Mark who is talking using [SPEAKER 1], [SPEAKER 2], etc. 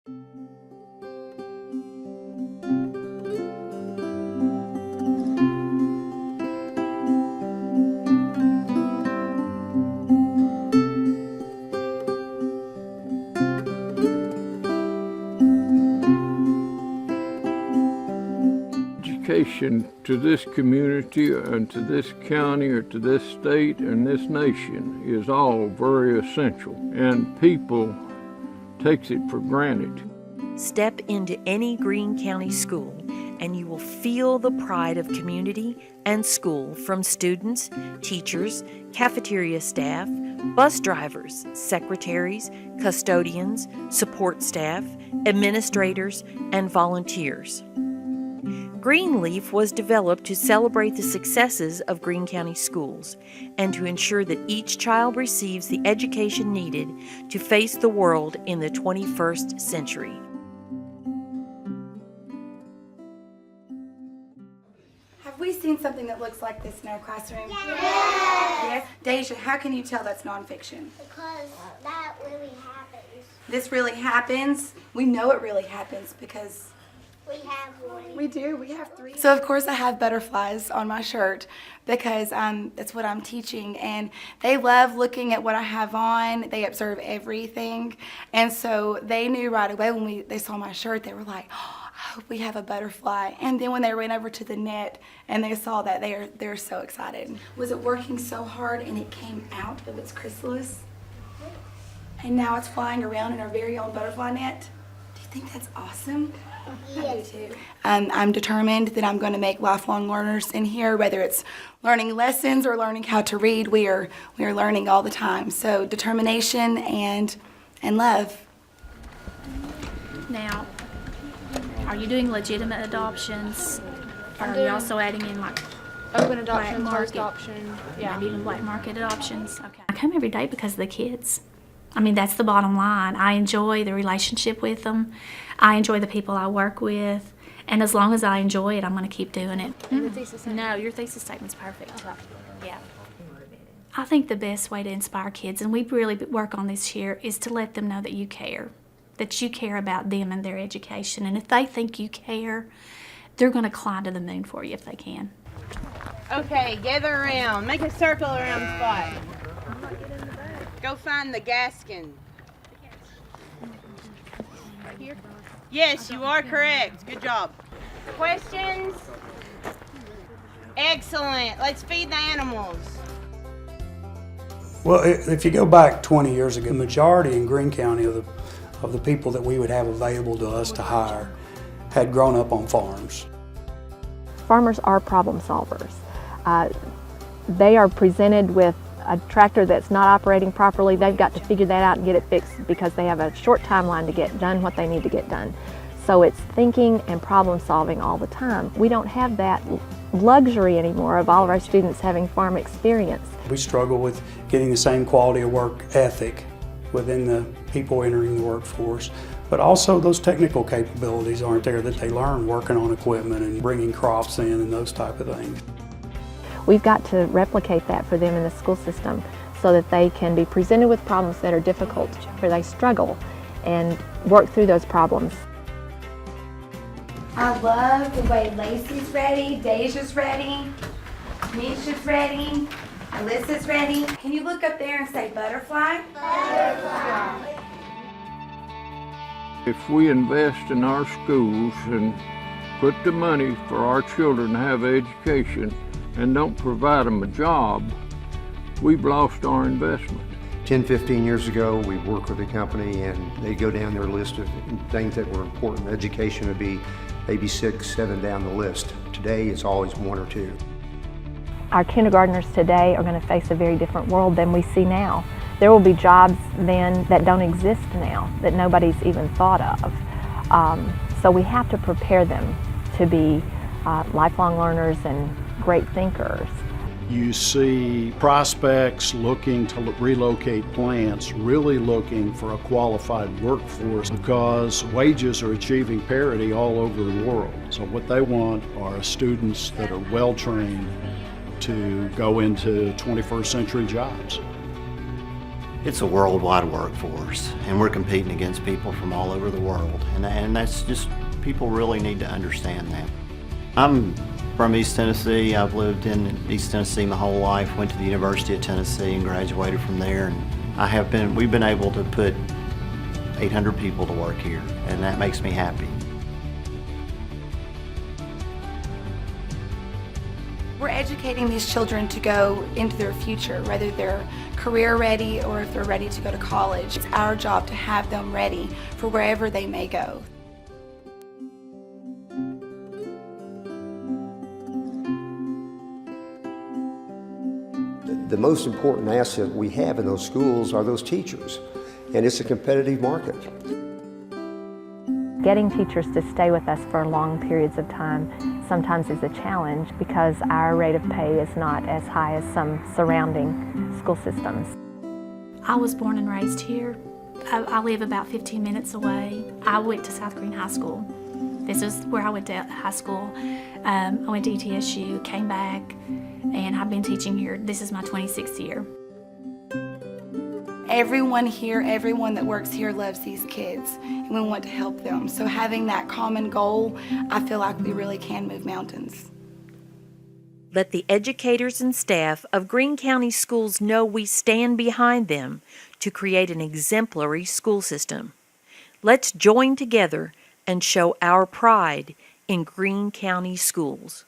[SPEAKER 1] Education to this community and to this county or to this state and this nation is all very essential, and people takes it for granted.
[SPEAKER 2] Step into any Greene County school and you will feel the pride of community and school from students, teachers, cafeteria staff, bus drivers, secretaries, custodians, support staff, administrators, and volunteers. Greenleaf was developed to celebrate the successes of Greene County schools and to ensure that each child receives the education needed to face the world in the 21st century.
[SPEAKER 3] Have we seen something that looks like this in our classroom? Yes. Deja, how can you tell that's nonfiction?
[SPEAKER 4] Because that really happens.
[SPEAKER 3] This really happens? We know it really happens because
[SPEAKER 4] we have one.
[SPEAKER 3] we do. We have 3. So of course I have butterflies on my shirt because that's what I'm teaching, and they love looking at what I have on. They observe everything, and so they knew right away when they saw my shirt. They were like, "Oh, I hope we have a butterfly." And then when they ran over to the net and they saw that, they're so excited. Was it working so hard and it came out of its chrysalis, and now it's flying around in our very own butterfly net? Do you think that's awesome?
[SPEAKER 4] Yes.
[SPEAKER 3] I do too. I'm determined that I'm going to make lifelong learners in here, whether it's learning lessons or learning how to read. We are learning all the time. So determination and love.
[SPEAKER 5] Now, are you doing legitimate adoptions? Or are you also adding in like
[SPEAKER 6] open adoption,
[SPEAKER 5] black
[SPEAKER 6] closed
[SPEAKER 5] market,
[SPEAKER 6] adoption? Yeah.
[SPEAKER 5] maybe even black market adoptions? Okay. I come every day because of the kids. I mean, that's the bottom line. I enjoy the relationship with them. I enjoy the people I work with. And as long as I enjoy it, I'm going to keep doing it.
[SPEAKER 6] The thesis statement?
[SPEAKER 5] No, your thesis statement's perfect.
[SPEAKER 6] Okay.
[SPEAKER 5] Yeah. I think the best way to inspire kids, and we really work on this here, is to let them know that you care about them and their education. And if they think you care, they're going to climb to the moon for you if they can.
[SPEAKER 7] Okay, gather around. Make a circle around the spot. Go find the Gaskin.
[SPEAKER 6] Right here?
[SPEAKER 7] Yes, you are correct. Good job. Questions? Excellent. Let's feed the animals.
[SPEAKER 8] Well, if you go back 20 years ago, the majority in Greene County of the people that we would have available to us to hire had grown up on farms.
[SPEAKER 9] Farmers are problem solvers. They are presented with a tractor that's not operating properly. They've got to figure that out and get it fixed because they have a short timeline to get done what they need to get done. So it's thinking and problem solving all the time. We don't have that luxury anymore of all of our students having farm experience.
[SPEAKER 8] We struggle with getting the same quality of work ethic within the people entering the workforce, but also those technical capabilities aren't there that they learn working on equipment and bringing crops in and those type of things.
[SPEAKER 9] We've got to replicate that for them in the school system so that they can be presented with problems that are difficult, where they struggle, and work through those problems.
[SPEAKER 3] I love the way Lacey's ready, Deja's ready, Misha's ready, Alyssa's ready. Can you look up there and say butterfly?
[SPEAKER 4] Butterfly.
[SPEAKER 1] If we invest in our schools and put the money for our children to have education and don't provide them a job, we've lost our investment.
[SPEAKER 10] 10, 15 years ago, we worked with a company and they go down their list of things that were important. Education would be maybe 6, 7 down the list. Today, it's always 1 or 2.
[SPEAKER 9] Our kindergartners today are going to face a very different world than we see now. There will be jobs then that don't exist now, that nobody's even thought of. So we have to prepare them to be lifelong learners and great thinkers.
[SPEAKER 11] You see prospects looking to relocate plants, really looking for a qualified workforce because wages are achieving parity all over the world. So what they want are students that are well trained to go into 21st century jobs.
[SPEAKER 12] It's a worldwide workforce, and we're competing against people from all over the world, and that's just, people really need to understand that. I'm from East Tennessee. I've lived in East Tennessee my whole life, went to the University of Tennessee and graduated from there, and we've been able to put 800 people to work here, and that makes me happy.
[SPEAKER 3] We're educating these children to go into their future, whether they're career ready or if they're ready to go to college. It's our job to have them ready for wherever they may go.
[SPEAKER 10] The most important asset we have in those schools are those teachers, and it's a competitive market.
[SPEAKER 9] Getting teachers to stay with us for long periods of time sometimes is a challenge because our rate of pay is not as high as some surrounding school systems.
[SPEAKER 5] I was born and raised here. I live about 15 minutes away. I went to South Greene High School. This is where I went to high school. I went to ETSU, came back, and I've been teaching here. This is my 26th year.
[SPEAKER 3] Everyone here, everyone that works here loves these kids, and we want to help them. So having that common goal, I feel like we really can move mountains.
[SPEAKER 2] Let the educators and staff of Greene County Schools know we stand behind them to create an exemplary school system. Let's join together and show our pride in Greene County Schools.